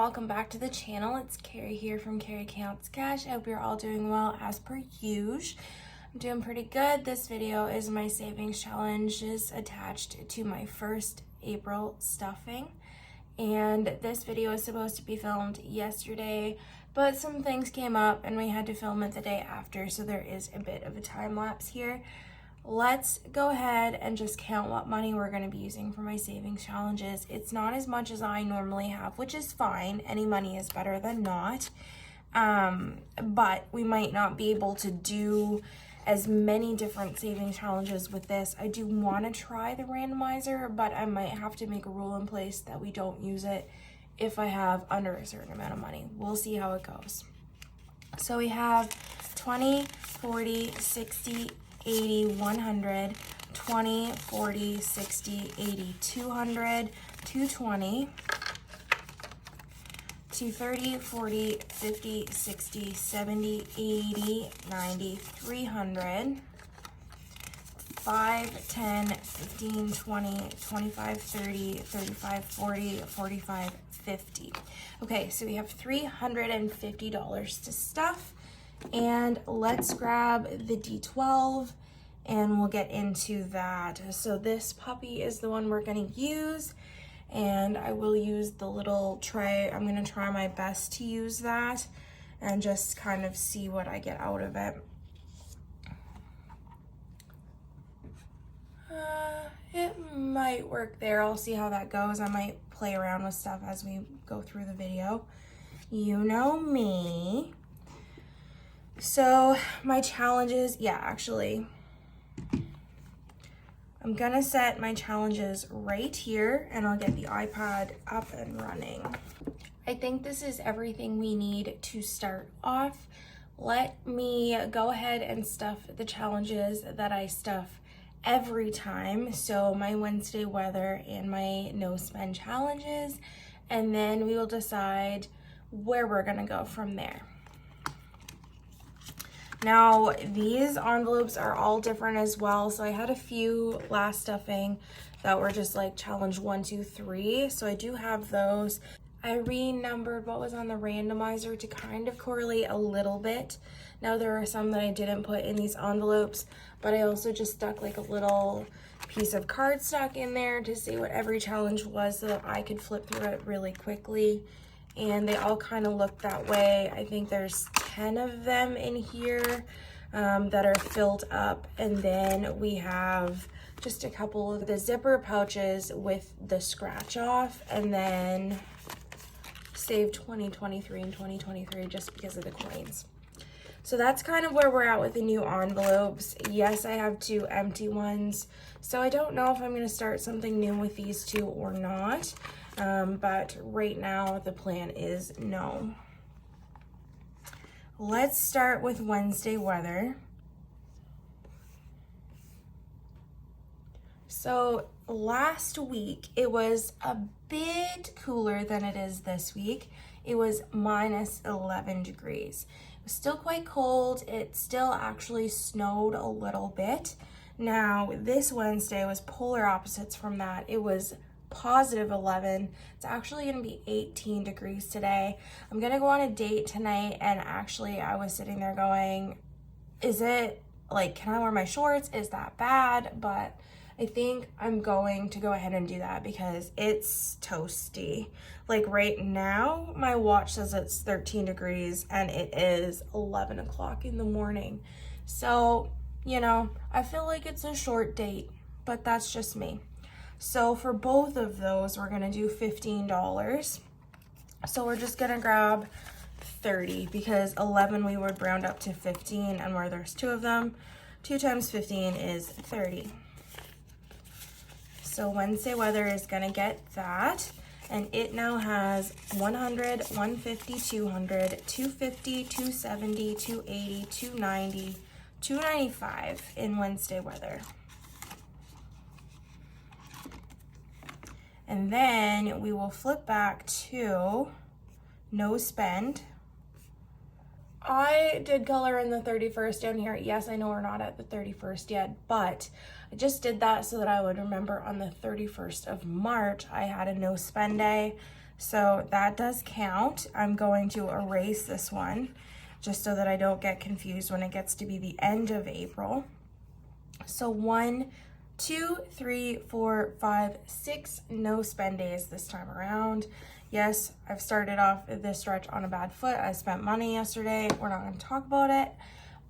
welcome back to the channel. It's Carrie here from Carrie Counts Cash. I hope you're all doing well as per usual. I'm doing pretty good. This video is my savings challenges attached to my first April stuffing. And this video is supposed to be filmed yesterday, but some things came up and we had to film it the day after, so there is a bit of a time lapse here. Let's go ahead and just count what money we're going to be using for my savings challenges. It's not as much as I normally have, which is fine. Any money is better than not. But we might not be able to do as many different savings challenges with this. I do want to try the randomizer, but I might have to make a rule in place that we don't use it if I have under a certain amount of money. We'll see how it goes. So we have 20, 40, 60, 80, 100, 20, 40, 60, 80, 200, 220, 230, 40, 50, 60, 70, 80, 90, 300, 5, 10, 15, 20, 25, 30, 35, 40, 45, 50. Okay, so we have $350 to stuff. And let's grab the D12 and we'll get into that. So this puppy is the one we're going to use, and I will use the little tray. I'm going to try my best to use that and just kind of see what I get out of it. It might work there. I'll see how that goes. I might play around with stuff as we go through the video. You know me. So my challenges, actually, I'm gonna set my challenges right here and I'll get the iPad up and running. I think this is everything we need to start off. Let me go ahead and stuff the challenges that I stuff every time. So my Wednesday weather and my no spend challenges, and then we will decide where we're gonna go from there. Now, these envelopes are all different as well. So I had a few last stuffing that were just like challenge 1, 2, 3. So I do have those. I renumbered what was on the randomizer to kind of correlate a little bit. Now there are some that I didn't put in these envelopes, but I also just stuck like a little piece of cardstock in there to see what every challenge was so that I could flip through it really quickly. And they all kind of look that way. I think there's 10 of them in here that are filled up. And then we have just a couple of the zipper pouches with the scratch off, and then save 2023 and 2023 just because of the coins. So that's kind of where we're at with the new envelopes. Yes, I have 2 empty ones. So I don't know if I'm going to start something new with these 2 or not. But right now the plan is no. Let's start with Wednesday weather. So last week it was a bit cooler than it is this week. It was minus 11 degrees. It was still quite cold. It still actually snowed a little bit. Now this Wednesday was polar opposites from that. It was positive 11. It's actually going to be 18 degrees today. I'm going to go on a date tonight, and actually I was sitting there going, is it like, can I wear my shorts? Is that bad? But I think I'm going to go ahead and do that because it's toasty. Like right now, my watch says it's 13 degrees and it is 11 o'clock in the morning. So, you know, I feel like it's a short date, but that's just me. So for both of those, we're gonna do $15. So we're just gonna grab 30 because 11 we would round up to 15, and where there's 2 of them, 2 times 15 is 30. So Wednesday weather is gonna get that, and it now has 100, 150, 200, 250, 270, 280, 290, 295 in Wednesday weather. And then we will flip back to no spend. I did color in the 31st down here. Yes, I know we're not at the 31st yet, but I just did that so that I would remember on the 31st of March, I had a no spend day. So that does count. I'm going to erase this one just so that I don't get confused when it gets to be the end of April. So 1, 2, 3, 4, 5, 6 no spend days this time around. Yes, I've started off this stretch on a bad foot. I spent money yesterday. We're not going to talk about it.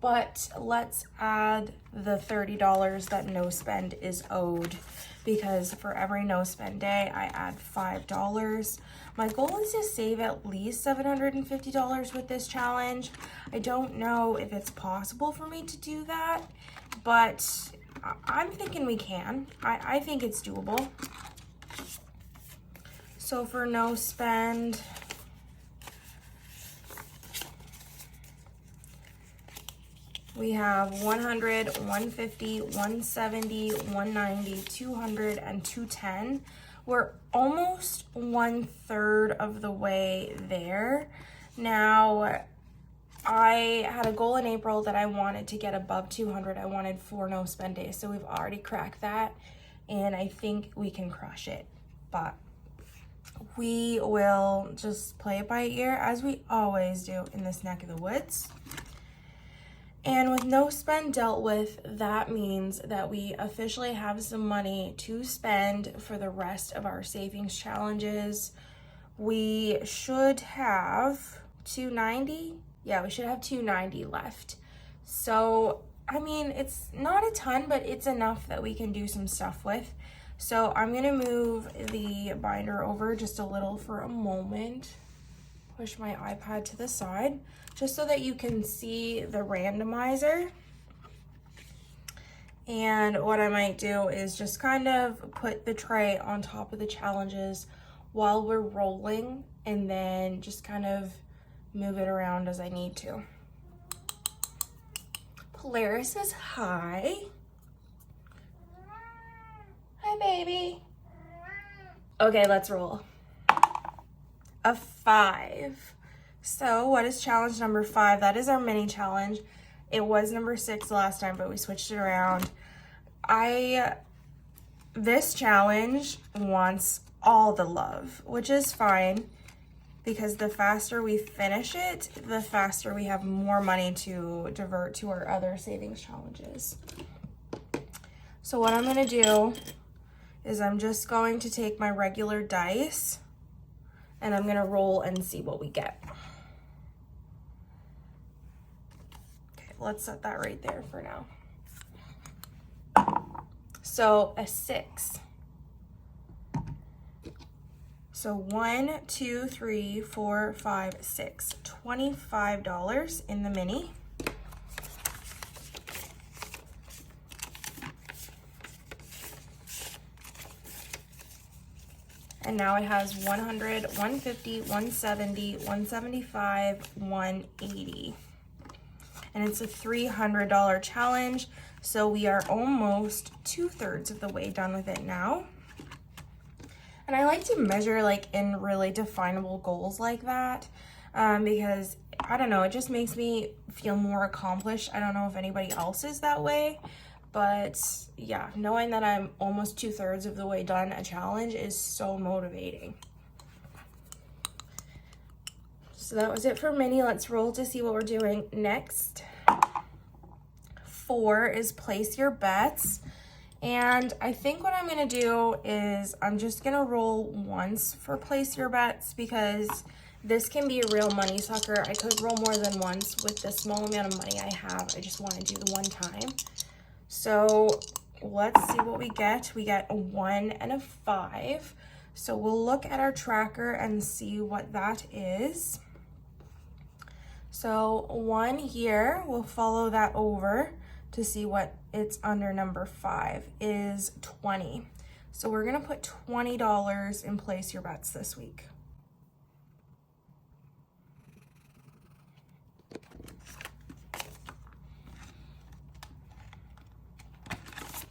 But let's add the $30 that no spend is owed, because for every no spend day, I add $5. My goal is to save at least $750 with this challenge. I don't know if it's possible for me to do that, but I'm thinking we can. I think it's doable. So for no spend, we have 100, 150, 170, 190, 200, and 210. We're almost 1/3 of the way there. Now, I had a goal in April that I wanted to get above 200. I wanted 4 no spend days. So we've already cracked that, and I think we can crush it. But we will just play it by ear, as we always do in this neck of the woods. And with no spend dealt with, that means that we officially have some money to spend for the rest of our savings challenges. We should have $290. Yeah, we should have $290 left. So, I mean, it's not a ton, but it's enough that we can do some stuff with. So I'm gonna move the binder over just a little for a moment. Push my iPad to the side, just so that you can see the randomizer. And what I might do is just kind of put the tray on top of the challenges while we're rolling, and then just kind of move it around as I need to. Polaris says hi. Hi, baby. Okay, let's roll. A 5. So what is challenge number 5? That is our mini challenge. It was number 6 last time, but we switched it around. This challenge wants all the love, which is fine, because the faster we finish it, the faster we have more money to divert to our other savings challenges. So what I'm gonna do is I'm just going to take my regular dice, and I'm gonna roll and see what we get. Okay, let's set that right there for now. So a 6. So 1, 2, 3, 4, 5, 6. $25 in the mini. And now it has 100, 150, 170, 175, 180. And it's a $300 challenge. So we are almost 2/3 of the way done with it now. And I like to measure like in really definable goals like that, because I don't know, it just makes me feel more accomplished. I don't know if anybody else is that way. But yeah, knowing that I'm almost 2/3 of the way done a challenge is so motivating. So that was it for mini. Let's roll to see what we're doing next. 4 is place your bets. And I think what I'm gonna do is I'm just gonna roll once for place your bets, because this can be a real money sucker. I could roll more than once with the small amount of money I have. I just wanna do the one time. So let's see what we get. We get a 1 and a 5. So we'll look at our tracker and see what that is. So 1 here, we'll follow that over to see what it's under. Number 5 is 20. So we're gonna put $20 in place your bets this week.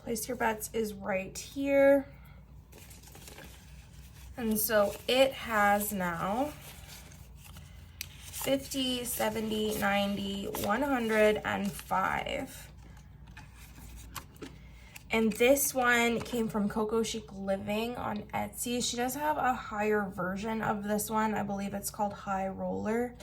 Place your bets is right here. And so it has now 50, 70, 90, 105. And this one came from Coco Chic Living on Etsy. She does have a higher version of this one. I believe it's called High Roller.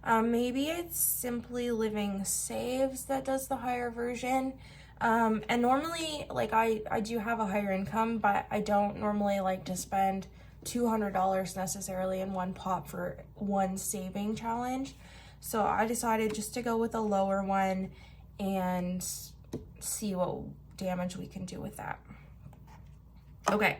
Maybe it's Simply Living Saves that does the higher version. And normally, like I do have a higher income, but I don't normally like to spend $200 necessarily in one pot for one saving challenge. So I decided just to go with a lower one and see what damage we can do with that. Okay.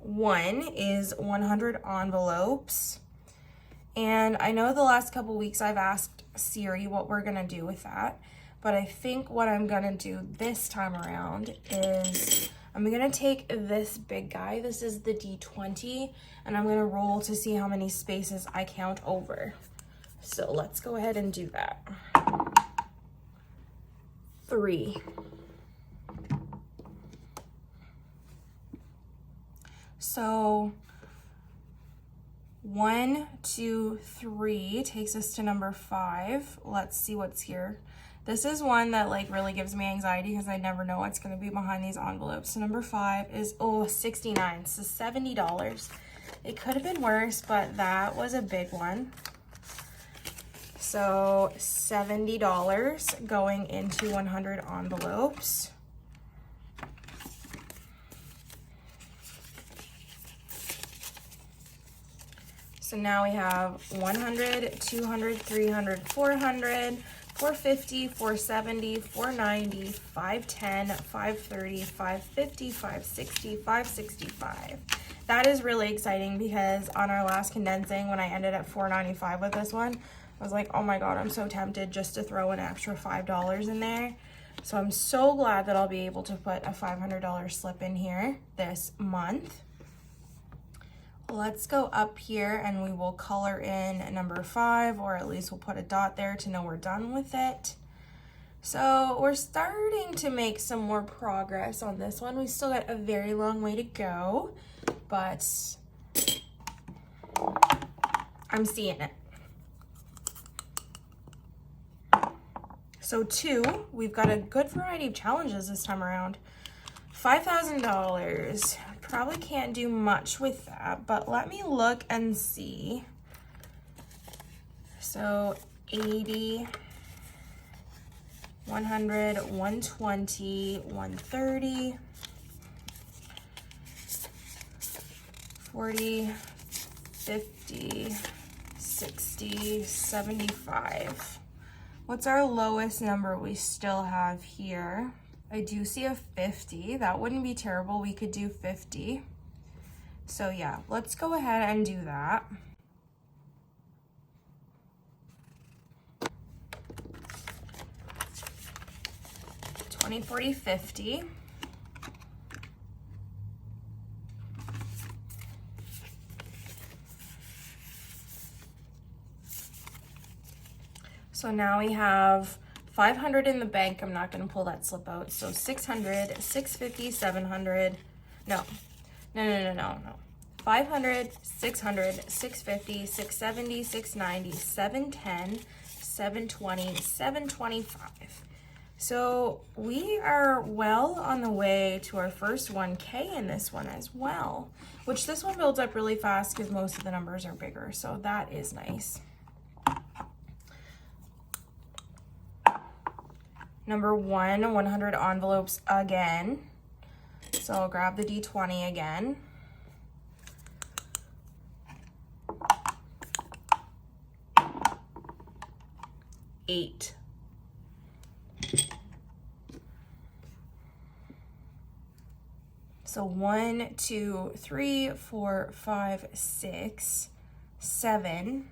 One is 100 envelopes. And I know the last couple weeks I've asked Siri what we're gonna do with that, but I think what I'm gonna do this time around is I'm gonna take this big guy, this is the D20, and I'm gonna roll to see how many spaces I count over. So let's go ahead and do that. 3. So 1, 2, 3 takes us to number 5. Let's see what's here. This is one that like really gives me anxiety because I never know what's going to be behind these envelopes. So number 5 is, oh, 69, so $70. It could have been worse, but that was a big one. So $70 going into 100 envelopes. So now we have 100, 200, 300, 400, 450, 470, 490, 510, 530, 550, 560, 565. That is really exciting because on our last condensing, when I ended at 495 with this one, I was like, oh my God, I'm so tempted just to throw an extra $5 in there. So I'm so glad that I'll be able to put a $500 slip in here this month. Let's go up here and we will color in number 5, or at least we'll put a dot there to know we're done with it. So we're starting to make some more progress on this one. We still got a very long way to go, but I'm seeing it. So 2, we've got a good variety of challenges this time around. $5,000. Probably can't do much with that, but let me look and see. So 80, 100, 120, 130, 40, 50, 60, 75. What's our lowest number we still have here? I do see a 50. That wouldn't be terrible. We could do 50. So yeah, let's go ahead and do that. $20, $40, $50. So now we have 500 in the bank. I'm not going to pull that slip out. So 600, 650, 700. No. 500, 600, 650, 670, 690, 710, 720, 725. So we are well on the way to our first 1K in this one as well, which this one builds up really fast because most of the numbers are bigger. So that is nice. Number 1, 100 envelopes again. So I'll grab the D20 again. $8. So 1, 2, 3, 4, 5, 6, 7,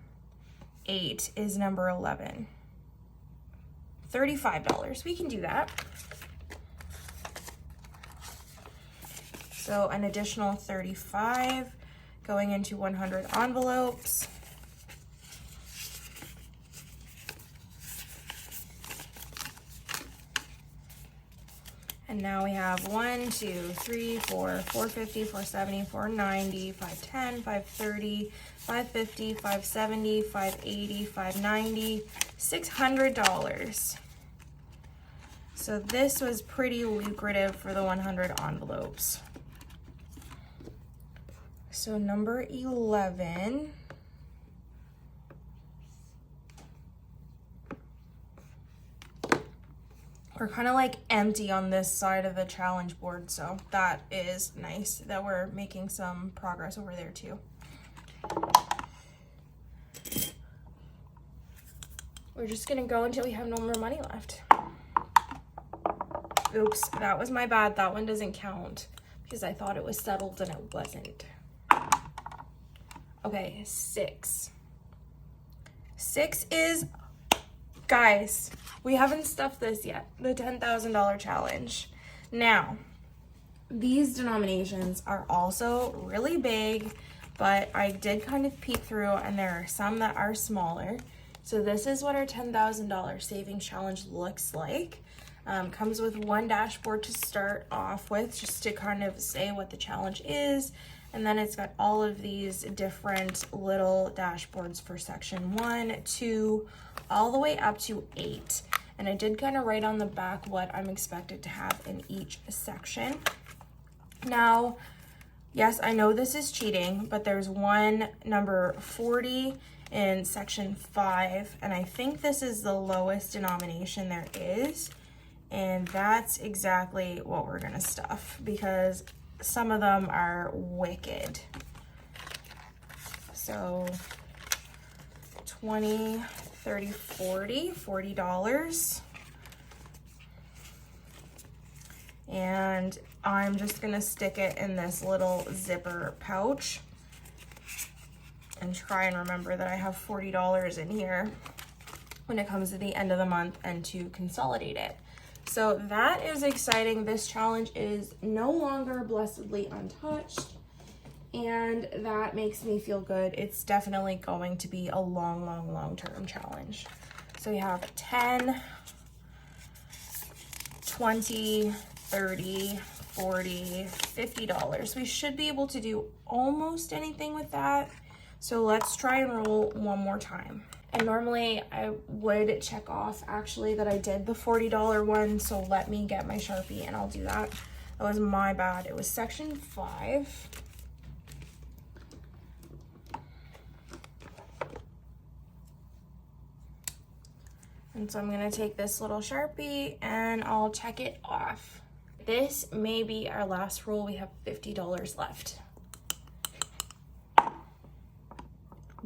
8 is number 11. $35. We can do that. So an additional 35 going into 100 envelopes. And now we have 1, 2, 3, 4, 450, 470, 490, 510, 530, 550, 570, 580, 590, $600. So this was pretty lucrative for the 100 envelopes. So number 11. We're kind of like empty on this side of the challenge board, so that is nice that we're making some progress over there too. We're just gonna go until we have no more money left. Oops, that was my bad. That one doesn't count because I thought it was settled and it wasn't. Okay, 6. 6 is, guys, we haven't stuffed this yet, the $10,000 challenge. Now, these denominations are also really big, but I did kind of peek through and there are some that are smaller. So this is what our $10,000 savings challenge looks like. Comes with one dashboard to start off with, just to kind of say what the challenge is. And then it's got all of these different little dashboards for section 1, 2, all the way up to 8. And I did kind of write on the back what I'm expected to have in each section. Now, yes, I know this is cheating, but there's one number 40 in section 5, and I think this is the lowest denomination there is. And that's exactly what we're gonna stuff because some of them are wicked. So 20, 30, 40, $40. And I'm just gonna stick it in this little zipper pouch and try and remember that I have $40 in here when it comes to the end of the month and to consolidate it. So that is exciting. This challenge is no longer blessedly untouched, and that makes me feel good. It's definitely going to be a long-term challenge. So we have 10, 20, 30, 40, $50. We should be able to do almost anything with that. So let's try and roll one more time. And normally I would check off actually that I did the $40 one, so let me get my Sharpie and I'll do that. That was my bad. It was section 5. And so I'm gonna take this little Sharpie and I'll check it off. This may be our last roll. We have $50 left.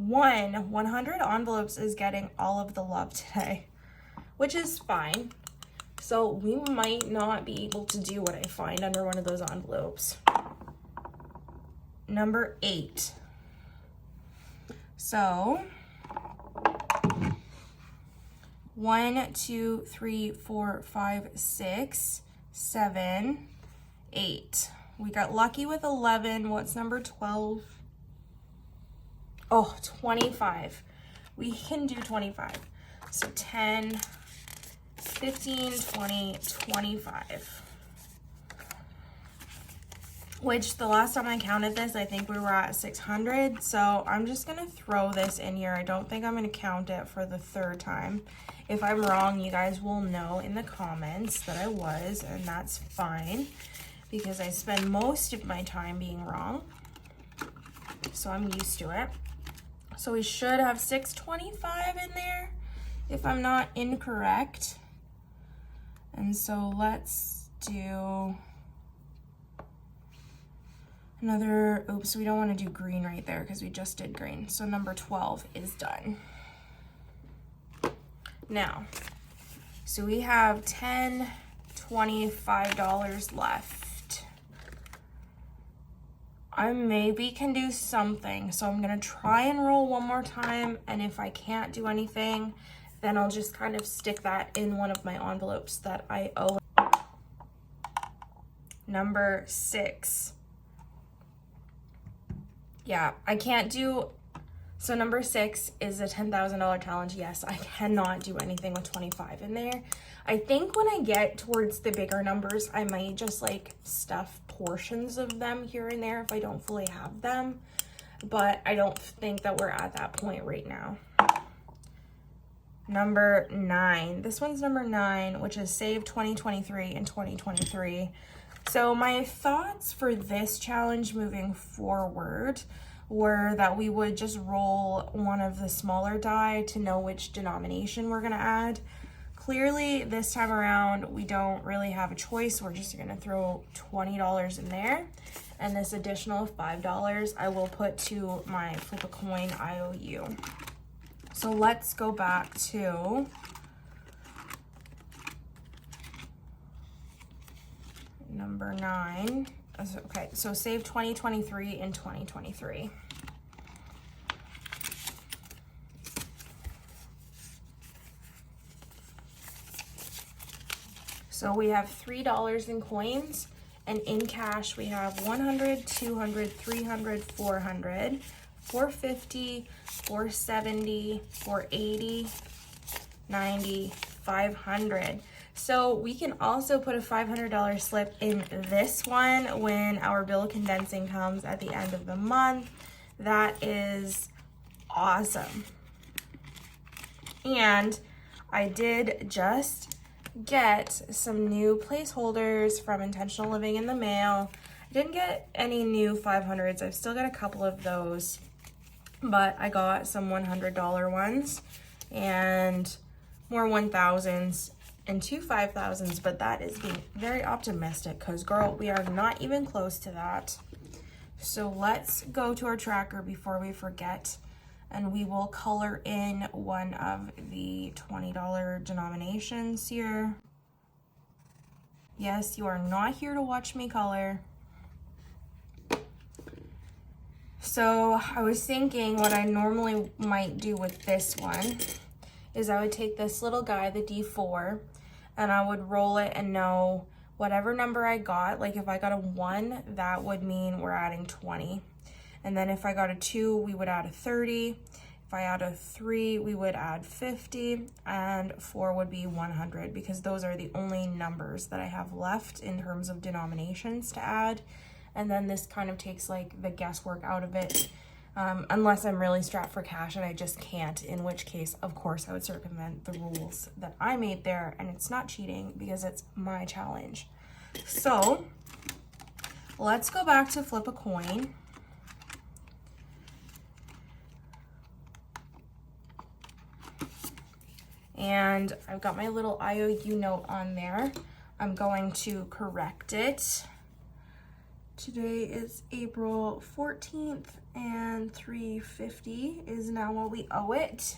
100 envelopes is getting all of the love today, which is fine. So we might not be able to do what I find under one of those envelopes. Number 8. So 1, 2, 3, 4, 5, 6, 7, 8. We got lucky with 11. What's number 12? Oh, 25. We can do 25. So 10, 15, 20, 25. Which the last time I counted this, I think we were at 600. So I'm just gonna throw this in here. I don't think I'm gonna count it for the 3rd time. If I'm wrong, you guys will know in the comments that I was, and that's fine because I spend most of my time being wrong. So I'm used to it. So we should have 625 in there if I'm not incorrect. And so let's do another, oops, we don't want to do green right there because we just did green. So number 12 is done. Now, so we have $10, $25 left. I maybe can do something, so I'm gonna try and roll one more time, and if I can't do anything, then I'll just kind of stick that in one of my envelopes that I owe. Number 6. Yeah, I can't do So number 6 is a $10,000 challenge. Yes, I cannot do anything with 25 in there. I think when I get towards the bigger numbers, I might just like stuff portions of them here and there if I don't fully have them. But I don't think that we're at that point right now. Number 9. This one's number 9, which is save 2023 and 2023. So my thoughts for this challenge moving forward were that we would just roll one of the smaller die to know which denomination we're gonna add. Clearly, this time around, we don't really have a choice. We're just gonna throw $20 in there. And this additional $5 I will put to my flip a coin IOU. So let's go back to number 9. Okay, so save 2023 and 2023. So we have $3 in coins, and in cash we have 100, 200, 300, 400, 450, 470, 480, 90, 500. So we can also put a $500 slip in this one when our bill condensing comes at the end of the month. That is awesome. And I did just get some new placeholders from Intentional Living in the mail. I didn't get any new 500s. I've still got a couple of those, but I got some $100 ones and more 1,000s and 2 5,000s, but that is being very optimistic because, girl, we are not even close to that. So let's go to our tracker before we forget, and we will color in one of the $20 denominations here. Yes, you are not here to watch me color. So I was thinking what I normally might do with this one is I would take this little guy, the D4, and I would roll it and know whatever number I got. Like if I got a 1, that would mean we're adding 20. And then if I got a 2, we would add a 30. If I add a 3, we would add 50, and 4 would be 100, because those are the only numbers that I have left in terms of denominations to add. And then this kind of takes like the guesswork out of it, unless I'm really strapped for cash and I just can't, in which case, of course, I would circumvent the rules that I made there, and it's not cheating because it's my challenge. So let's go back to flip a coin. And I've got my little IOU note on there. I'm going to correct it. Today is April 14th, and $350 is now what we owe it,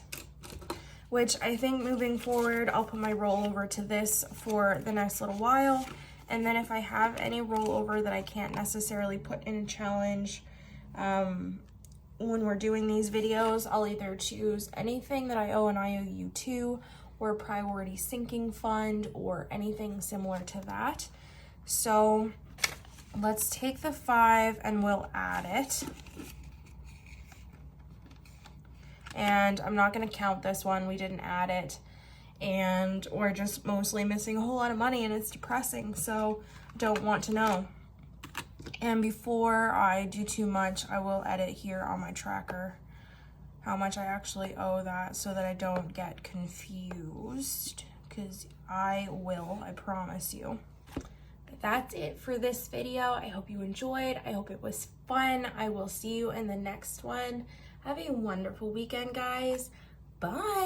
which I think moving forward, I'll put my rollover to this for the next little while. And then if I have any rollover that I can't necessarily put in a challenge, when we're doing these videos, I'll either choose anything that I owe an IOU to, or priority sinking fund, or anything similar to that. So let's take the 5 and we'll add it. And I'm not gonna count this one, we didn't add it. And we're just mostly missing a whole lot of money, and it's depressing, so don't want to know. And before I do too much, I will edit here on my tracker how much I actually owe that, so that I don't get confused, because I will, I promise you. But that's it for this video. I hope you enjoyed. I hope it was fun. I will see you in the next one. Have a wonderful weekend, guys. Bye.